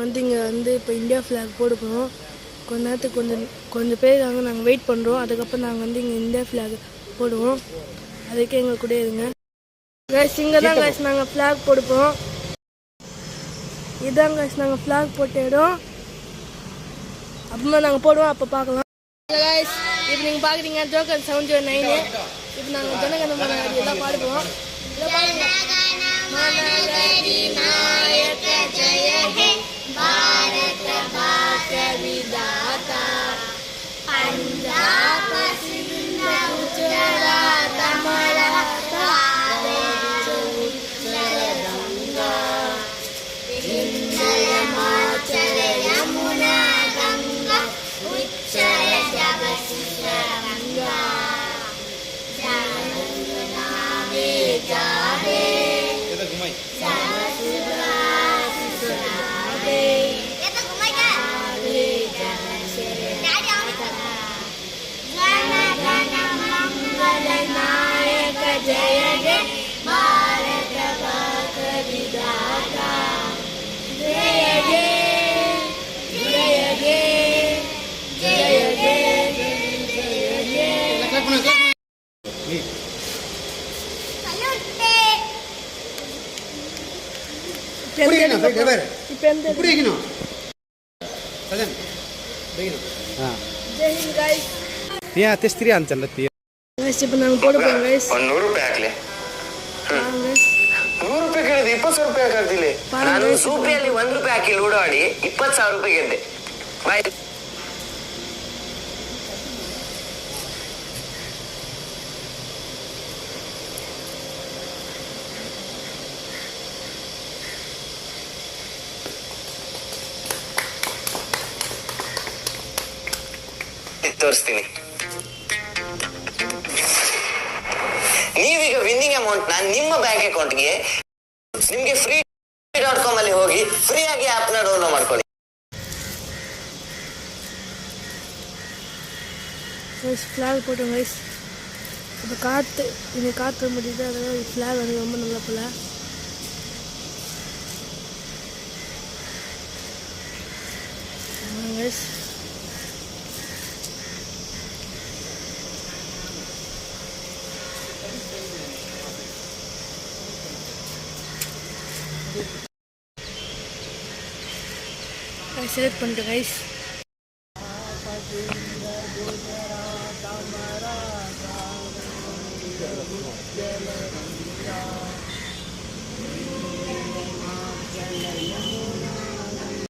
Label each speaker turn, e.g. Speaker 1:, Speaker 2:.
Speaker 1: இங்கே இப்போ India flag போட போகிறோம். கொஞ்ச நேரத்துக்கு கொஞ்சம் பேர் நாங்கள் வெயிட் பண்ணுறோம். அதுக்கப்புறம் நாங்கள் இங்கே இந்தியா ஃப்ளாக் போடுவோம். அதுக்கே எங்கள் கூட இருங்க கைஸ். இங்கே தான் கைஸ் நாங்கள் ஃப்ளாக் போடுப்போம். இதுதான் கைஸ் நாங்கள் ஃப்ளாக் போட்ட இடம். அப்புறமா நாங்கள் போடுவோம், அப்போ பார்க்கலாம் கைஸ். இப்போ நீங்கள் பார்க்குறீங்க ஜோக்கர் 709. இப்போ நாங்கள் ஜனகணமன எல்லாம் பாடுவோம். भारत भाग्य विधाता पंजाब सिंध गुजरात मराठा गंगा हिमाचल यमुना गंगा उच्चय गंगा जमुना बेजारे जय जय भारत भाग्य विधाता जय जय जय जय जय இப்போ நாங்கள் போட போகிறோம் கைஸ்.
Speaker 2: 100 ರೂಪಾಯಿ ಹಾಕ್ಲೆ 100 ರೂಪಾಯಿ ಕೇಳಿದೆ 20,000 ರೂಪಾಯಿ ಹಾಕಿರ್ತಿಲ್ಲ. ನಾನು ಸೂಪಿಯಲ್ಲಿ 1 ರೂಪಾಯಿ ಹಾಕಿ ಲೂಡೋ ಆಡಿ 20,000 ರೂಪಾಯಿ ಗೆದ್ದೆ. ಬಾಯ್ ತೋರಿಸ್ತೀನಿ. ನೀವೀಗ ವಿನ್ನಿಂಗ್ ಅಮೌಂಟ್ ನ ನಿಮ್ಮ ಬ್ಯಾಂಕ್ ಅಕೌಂಟ್ಗೆ ನಿಮ್ಗೆ free.com ಅಲ್ಲಿ ಹೋಗಿ ಫ್ರೀ ಆಗಿ ಆಪ್ ನ ಡೌನ್ಲೋಡ್ ಮಾಡ್ಕೊಳ್ಳಿ.
Speaker 1: ஃப்ளாக் போட்டோம் கைஸ். இப்போ காற்று முடியுது. அதனால ஃப்ளாக் வந்து ரொம்ப நல்லா போல. கைஸ் செலக்ட் பண்ணிட்டோம் கைஸ்.